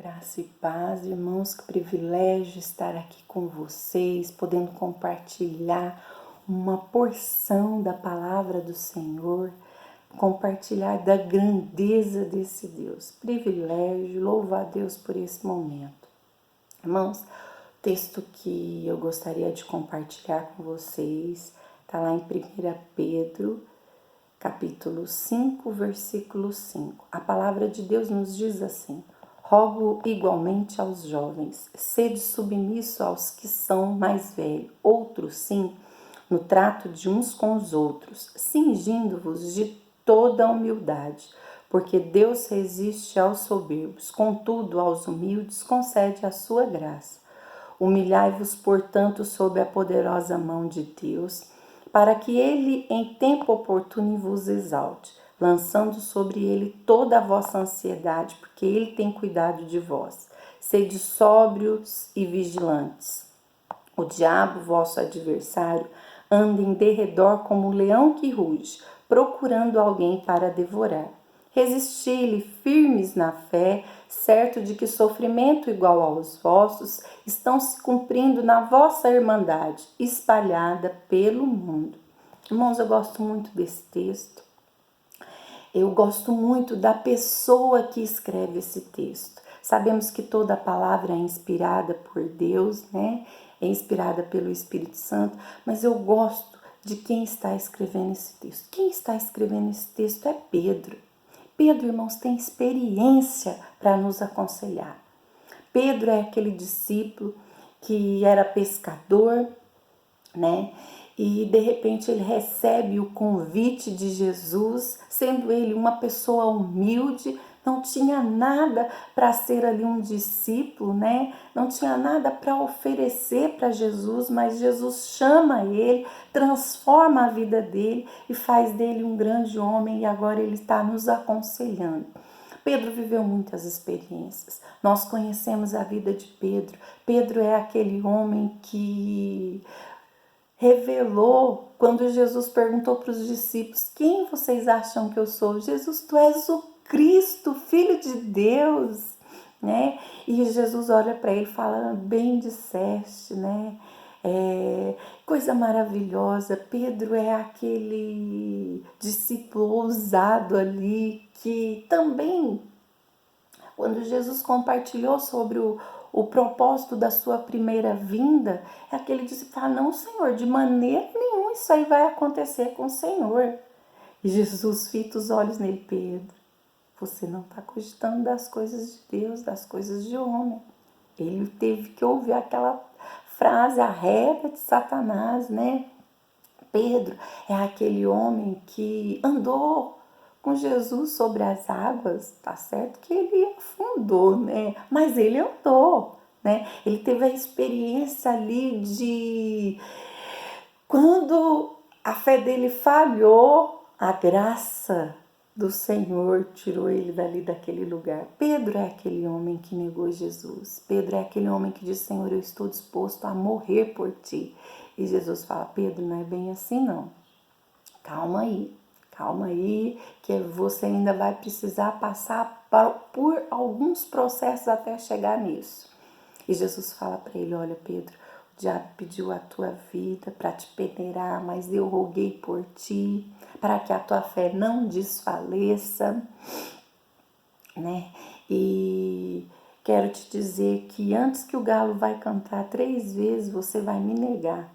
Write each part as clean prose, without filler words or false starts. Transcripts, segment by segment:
Graça e paz, irmãos, que privilégio estar aqui com vocês, podendo compartilhar uma porção da palavra do Senhor, compartilhar da grandeza desse Deus. Privilégio, louvo a Deus por esse momento. Irmãos, o texto que eu gostaria de compartilhar com vocês está lá em 1 Pedro, capítulo 5, versículo 5. A palavra de Deus nos diz assim: rogo igualmente aos jovens, sede submisso aos que são mais velhos, outros sim, no trato de uns com os outros, cingindo-vos de toda a humildade, porque Deus resiste aos soberbos, contudo aos humildes concede a sua graça. Humilhai-vos, portanto, sob a poderosa mão de Deus, para que ele em tempo oportuno vos exalte, lançando sobre ele toda a vossa ansiedade, porque ele tem cuidado de vós. Sede sóbrios e vigilantes. O diabo, vosso adversário, anda em derredor como um leão que ruge, procurando alguém para devorar. Resisti-lhe firmes na fé, certo de que sofrimento igual aos vossos estão se cumprindo na vossa irmandade, espalhada pelo mundo. Irmãos, eu gosto muito desse texto. Eu gosto muito da pessoa que escreve esse texto. Sabemos que toda a palavra é inspirada por Deus, né? É inspirada pelo Espírito Santo, mas eu gosto de quem está escrevendo esse texto. Quem está escrevendo esse texto é Pedro. Pedro, irmãos, tem experiência para nos aconselhar. Pedro é aquele discípulo que era pescador, né? E de repente ele recebe o convite de Jesus, sendo ele uma pessoa humilde, não tinha nada para ser ali um discípulo, né? Não tinha nada para oferecer para Jesus, mas Jesus chama ele, transforma a vida dele e faz dele um grande homem, e agora ele está nos aconselhando. Pedro viveu muitas experiências. Nós conhecemos a vida de Pedro. Pedro é aquele homem que revelou, quando Jesus perguntou para os discípulos: quem vocês acham que eu sou? Jesus, tu és o Cristo, Filho de Deus, né? E Jesus olha para ele e fala: bem disseste, né? Coisa maravilhosa. Pedro é aquele discípulo ousado ali que também, quando Jesus compartilhou sobre o propósito da sua primeira vinda, é aquele discípulo que fala: não, Senhor, de maneira nenhuma isso aí vai acontecer com o Senhor. E Jesus fita os olhos nele: Pedro, você não está cogitando das coisas de Deus, das coisas de homem. Ele teve que ouvir aquela frase, a régua de Satanás, né? Pedro é aquele homem que andou com Jesus sobre as águas, tá certo que ele afundou, né? Mas ele andou, né? Ele teve a experiência ali de quando a fé dele falhou, a graça do Senhor tirou ele dali daquele lugar. Pedro é aquele homem que negou Jesus. Pedro é aquele homem que diz: Senhor, eu estou disposto a morrer por ti. E Jesus fala: Pedro, não é bem assim não. Calma aí, que você ainda vai precisar passar por alguns processos até chegar nisso. E Jesus fala para ele: olha, Pedro, o diabo pediu a tua vida para te peneirar, mas eu roguei por ti, para que a tua fé não desfaleça, né? E quero te dizer que antes que o galo vai cantar 3 vezes, você vai me negar.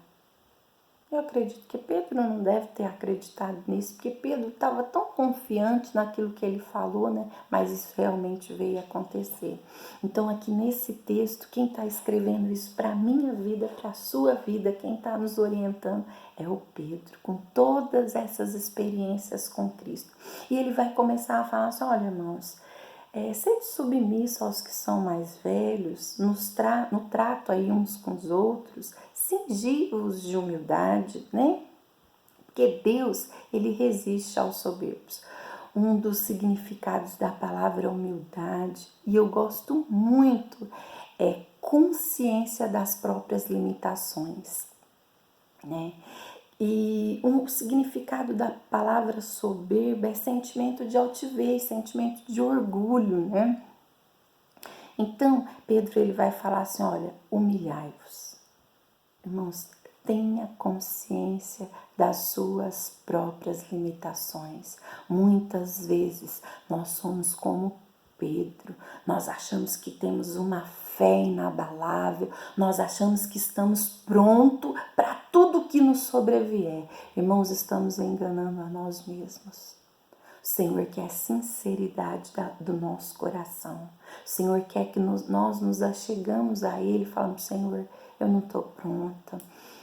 Eu acredito que Pedro não deve ter acreditado nisso, porque Pedro estava tão confiante naquilo que ele falou, né? Mas isso realmente veio acontecer. Então, aqui nesse texto, quem está escrevendo isso para a minha vida, para a sua vida, quem está nos orientando é o Pedro, com todas essas experiências com Cristo. E ele vai começar a falar assim: olha, irmãos, sede submisso aos que são mais velhos, no trato aí uns com os outros, cingi-vos de humildade, né? Porque Deus, ele resiste aos soberbos. Um dos significados da palavra humildade, e eu gosto muito, é consciência das próprias limitações, né? E o significado da palavra soberba é sentimento de altivez, sentimento de orgulho, né? Então, Pedro ele vai falar assim, olha, humilhai-vos. Irmãos, tenha consciência das suas próprias limitações. Muitas vezes nós somos como Pedro, nós achamos que temos uma fé inabalável, nós achamos que estamos prontos para tudo que nos sobrevier. Irmãos, estamos enganando a nós mesmos. O Senhor quer sinceridade do nosso coração. O Senhor quer que nós nos achegamos a Ele e falamos, Senhor, eu não estou pronta.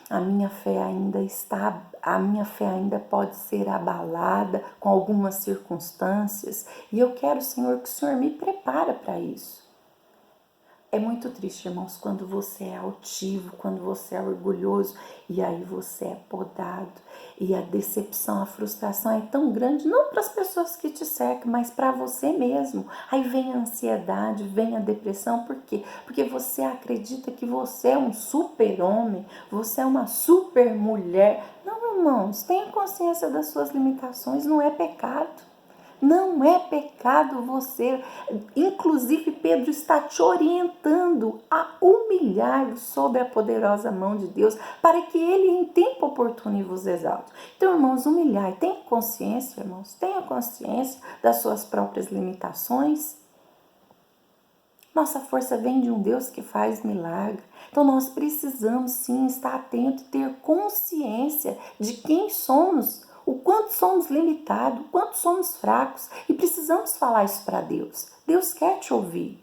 A minha fé ainda pode ser abalada com algumas circunstâncias. E eu quero, Senhor, que o Senhor me prepare para isso. É muito triste, irmãos, quando você é altivo, quando você é orgulhoso e aí você é podado. E a decepção, a frustração é tão grande, não para as pessoas que te cercam, mas para você mesmo. Aí vem a ansiedade, vem a depressão, por quê? Porque você acredita que você é um super-homem, você é uma super-mulher. Não, irmãos, tenha consciência das suas limitações, não é pecado. Não é pecado você, inclusive Pedro está te orientando a humilhar sob a poderosa mão de Deus, para que Ele em tempo oportuno vos exalte. Então, irmãos, humilhar, tenha consciência, irmãos, tenha consciência das suas próprias limitações. Nossa força vem de um Deus que faz milagre. Então nós precisamos sim estar atento e ter consciência de quem somos, o quanto somos limitados, o quanto somos fracos e precisamos falar isso para Deus. Deus quer te ouvir.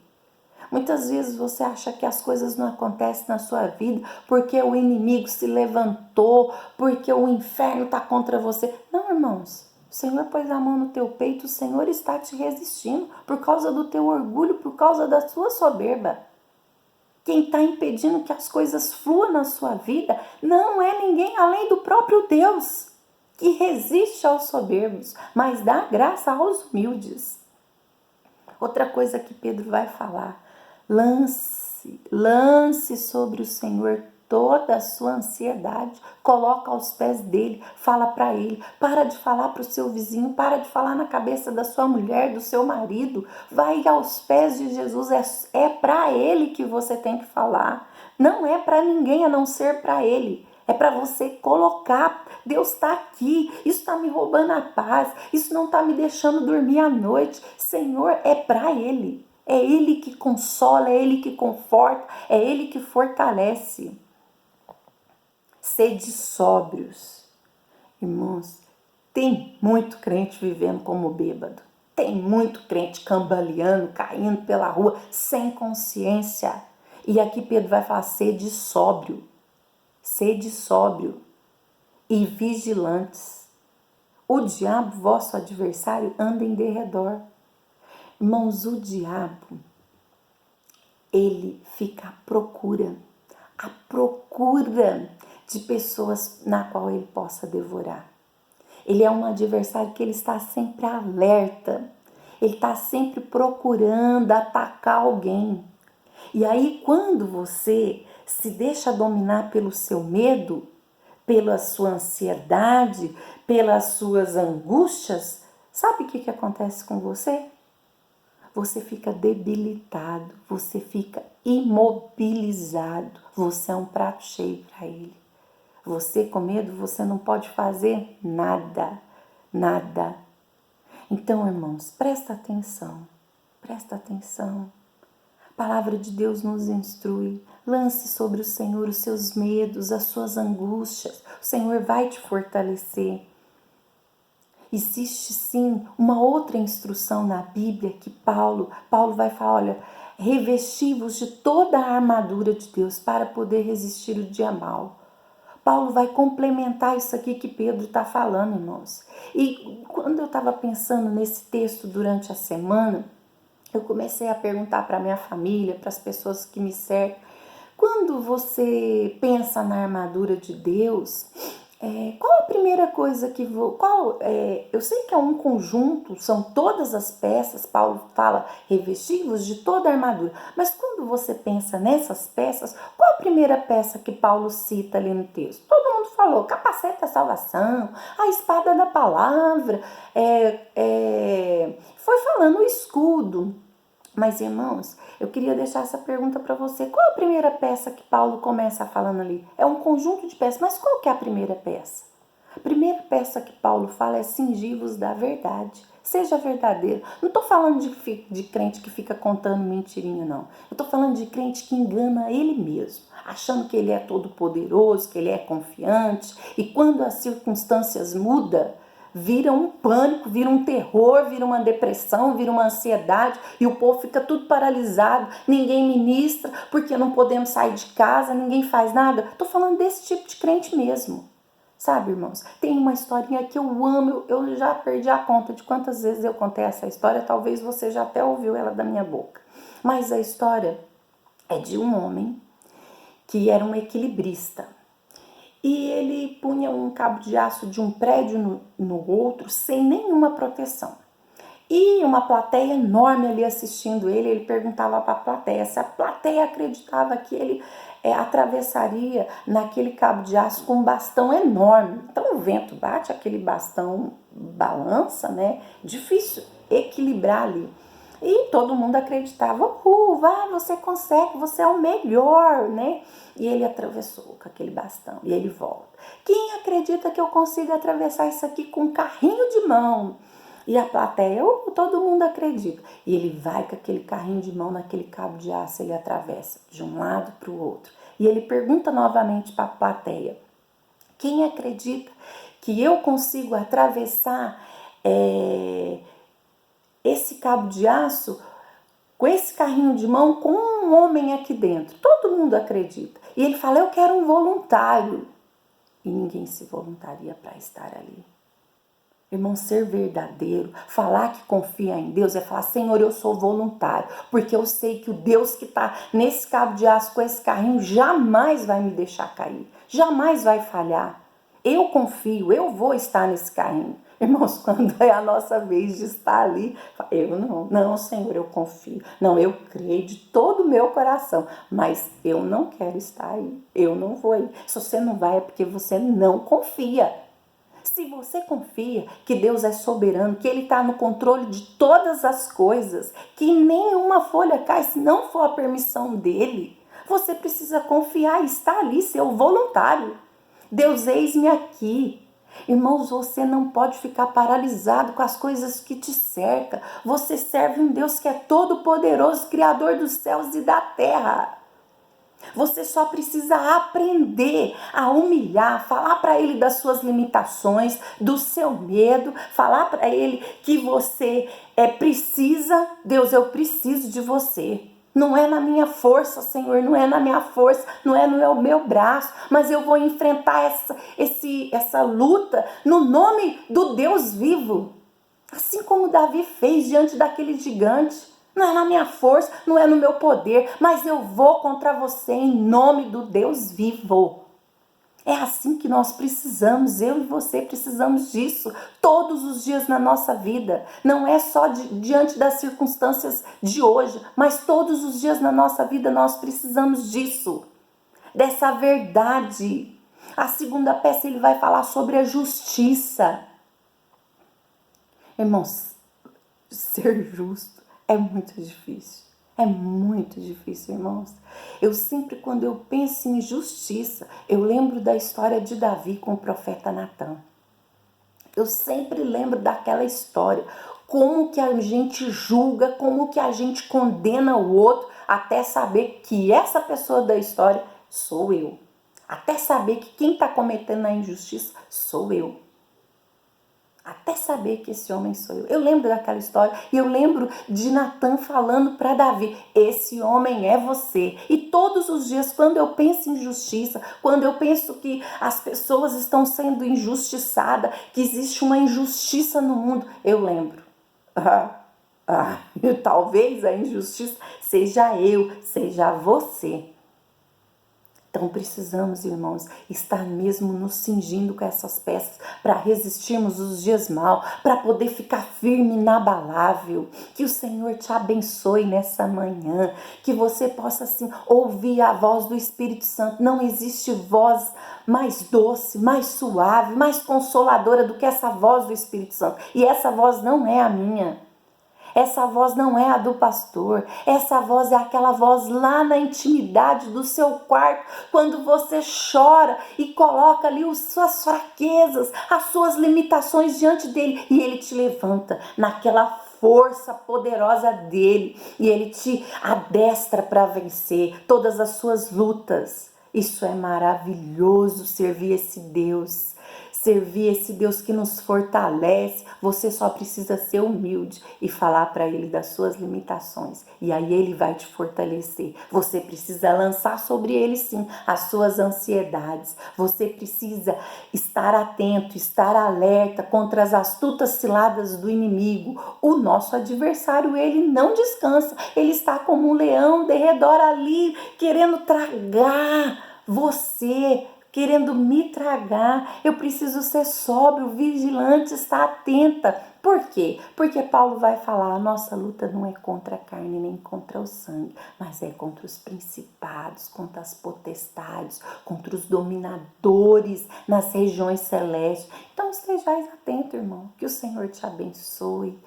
Muitas vezes você acha que as coisas não acontecem na sua vida porque o inimigo se levantou, porque o inferno está contra você. Não, irmãos. O Senhor pôs a mão no teu peito, o Senhor está te resistindo por causa do teu orgulho, por causa da sua soberba. Quem está impedindo que as coisas fluam na sua vida não é ninguém além do próprio Deus, que resiste aos soberbos, mas dá graça aos humildes. Outra coisa que Pedro vai falar, lance sobre o Senhor toda a sua ansiedade, coloca aos pés dele, fala para ele, para de falar para o seu vizinho, para de falar na cabeça da sua mulher, do seu marido, vai aos pés de Jesus, é para ele que você tem que falar, não é para ninguém a não ser para ele. É para você colocar, Deus está aqui, isso está me roubando a paz, isso não está me deixando dormir à noite. Senhor, é para Ele. É Ele que consola, é Ele que conforta, é Ele que fortalece. Sede sóbrios. Irmãos, tem muito crente vivendo como bêbado. Tem muito crente cambaleando, caindo pela rua, sem consciência. E aqui Pedro vai falar, sede sóbrio. Sede sóbrio e vigilantes. O diabo, vosso adversário, anda em derredor. Irmãos, o diabo, ele fica à procura de pessoas na qual ele possa devorar. Ele é um adversário que ele está sempre alerta, ele está sempre procurando atacar alguém. E aí, quando você se deixa dominar pelo seu medo, pela sua ansiedade, pelas suas angústias, sabe o que acontece com você? Você fica debilitado, você fica imobilizado, você é um prato cheio para ele. Você com medo, você não pode fazer nada, nada. Então, irmãos, presta atenção, presta atenção. A palavra de Deus nos instrui. Lance sobre o Senhor os seus medos, as suas angústias. O Senhor vai te fortalecer. Existe sim uma outra instrução na Bíblia que Paulo vai falar, olha, revesti-vos de toda a armadura de Deus para poder resistir o dia mau. Paulo vai complementar isso aqui que Pedro está falando, irmãos. E quando eu estava pensando nesse texto durante a semana, eu comecei a perguntar para minha família, para as pessoas que me cercam, quando você pensa na armadura de Deus, qual a primeira coisa que eu sei que é um conjunto, são todas as peças, Paulo fala, revesti-vos de toda a armadura, mas quando você pensa nessas peças, qual a primeira peça que Paulo cita ali no texto? Todo mundo falou, capacete da salvação, a espada da palavra, foi falando o escudo. Mas, irmãos, eu queria deixar essa pergunta para você. Qual a primeira peça que Paulo começa falando ali? É um conjunto de peças, mas qual que é a primeira peça? A primeira peça que Paulo fala é cingivos da verdade. Seja verdadeiro. Não estou falando de crente que fica contando mentirinha, não. Eu estou falando de crente que engana ele mesmo, achando que ele é todo poderoso, que ele é confiante. E quando as circunstâncias mudam, vira um pânico, vira um terror, vira uma depressão, vira uma ansiedade. E o povo fica tudo paralisado. Ninguém ministra, porque não podemos sair de casa, ninguém faz nada. Estou falando desse tipo de crente mesmo. Sabe, irmãos, tem uma historinha que eu amo, eu já perdi a conta de quantas vezes eu contei essa história, talvez você já até ouviu ela da minha boca. Mas a história é de um homem que era um equilibrista. E ele punha um cabo de aço de um prédio no outro sem nenhuma proteção. E uma plateia enorme ali assistindo ele perguntava para a plateia se a plateia acreditava que ele atravessaria naquele cabo de aço com um bastão enorme. Então o vento bate, aquele bastão balança, né? Difícil equilibrar ali. E todo mundo acreditava, vai, você consegue, você é o melhor, né? E ele atravessou com aquele bastão e ele volta. Quem acredita que eu consigo atravessar isso aqui com um carrinho de mão? E a plateia, todo mundo acredita. E ele vai com aquele carrinho de mão naquele cabo de aço, ele atravessa de um lado para o outro. E ele pergunta novamente para a plateia, quem acredita que eu consigo atravessar esse cabo de aço com esse carrinho de mão com um homem aqui dentro? Todo mundo acredita. E ele fala, eu quero um voluntário. E ninguém se voluntaria para estar ali. Irmão, ser verdadeiro, falar que confia em Deus é falar, Senhor, eu sou voluntário, porque eu sei que o Deus que está nesse cabo de aço com esse carrinho jamais vai me deixar cair, jamais vai falhar. Eu confio, eu vou estar nesse carrinho. Irmãos, quando é a nossa vez de estar ali, eu não, Senhor, eu confio. Não, eu creio de todo o meu coração, mas eu não quero estar aí, eu não vou aí. Se você não vai é porque você não confia. Se você confia que Deus é soberano, que Ele está no controle de todas as coisas, que nenhuma folha cai se não for a permissão dEle, você precisa confiar e estar ali, ser o voluntário. Deus, eis-me aqui. Irmãos, você não pode ficar paralisado com as coisas que te cercam. Você serve um Deus que é todo poderoso, Criador dos céus e da terra. Você só precisa aprender a humilhar, falar para ele das suas limitações, do seu medo, falar para ele que você precisa, Deus, eu preciso de você. Não é na minha força, Senhor, não é na minha força, não é no meu braço, mas eu vou enfrentar essa luta no nome do Deus vivo. Assim como Davi fez diante daquele gigante. Não é na minha força, não é no meu poder, mas eu vou contra você em nome do Deus vivo. É assim que nós precisamos, eu e você precisamos disso todos os dias na nossa vida. Não é só diante das circunstâncias de hoje, mas todos os dias na nossa vida nós precisamos disso, dessa verdade. A segunda peça ele vai falar sobre a justiça. Irmãos, ser justo é muito difícil. É muito difícil, irmãos. Eu sempre, quando eu penso em justiça, eu lembro da história de Davi com o profeta Natan. Eu sempre lembro daquela história. Como que a gente julga, como que a gente condena o outro, até saber que essa pessoa da história sou eu. Até saber que quem está cometendo a injustiça sou eu. Até saber que esse homem sou eu. Eu lembro daquela história e eu lembro de Natan falando para Davi, esse homem é você. E todos os dias, quando eu penso em justiça, quando eu penso que as pessoas estão sendo injustiçadas, que existe uma injustiça no mundo, eu lembro. Talvez a injustiça seja eu, seja você. Então precisamos, irmãos, estar mesmo nos cingindo com essas peças para resistirmos os dias maus, para poder ficar firme, inabalável. Que o Senhor te abençoe nessa manhã, que você possa assim ouvir a voz do Espírito Santo. Não existe voz mais doce, mais suave, mais consoladora do que essa voz do Espírito Santo. E essa voz não é a minha. Essa voz não é a do pastor. Essa voz é aquela voz lá na intimidade do seu quarto, quando você chora e coloca ali as suas fraquezas, as suas limitações diante dele, e ele te levanta naquela força poderosa dele, e ele te adestra para vencer todas as suas lutas. Isso é maravilhoso, servir esse Deus. Servir esse Deus que nos fortalece. Você só precisa ser humilde e falar para Ele das suas limitações. E aí Ele vai te fortalecer. Você precisa lançar sobre Ele, sim, as suas ansiedades. Você precisa estar atento, estar alerta contra as astutas ciladas do inimigo. O nosso adversário, ele não descansa. Ele está como um leão de redor ali, querendo tragar você, querendo me tragar. Eu preciso ser sóbrio, vigilante, estar atenta. Por quê? Porque Paulo vai falar, a nossa luta não é contra a carne nem contra o sangue, mas é contra os principados, contra as potestades, contra os dominadores nas regiões celestes. Então estejais atento, irmão, que o Senhor te abençoe,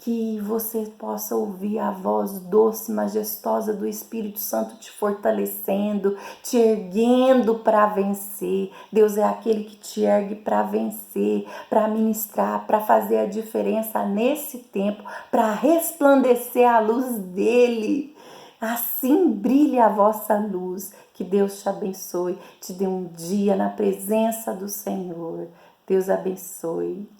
que você possa ouvir a voz doce, majestosa do Espírito Santo te fortalecendo, te erguendo para vencer. Deus é aquele que te ergue para vencer, para ministrar, para fazer a diferença nesse tempo, para resplandecer a luz dele. Assim brilha a vossa luz. Que Deus te abençoe, te dê um dia na presença do Senhor. Deus abençoe.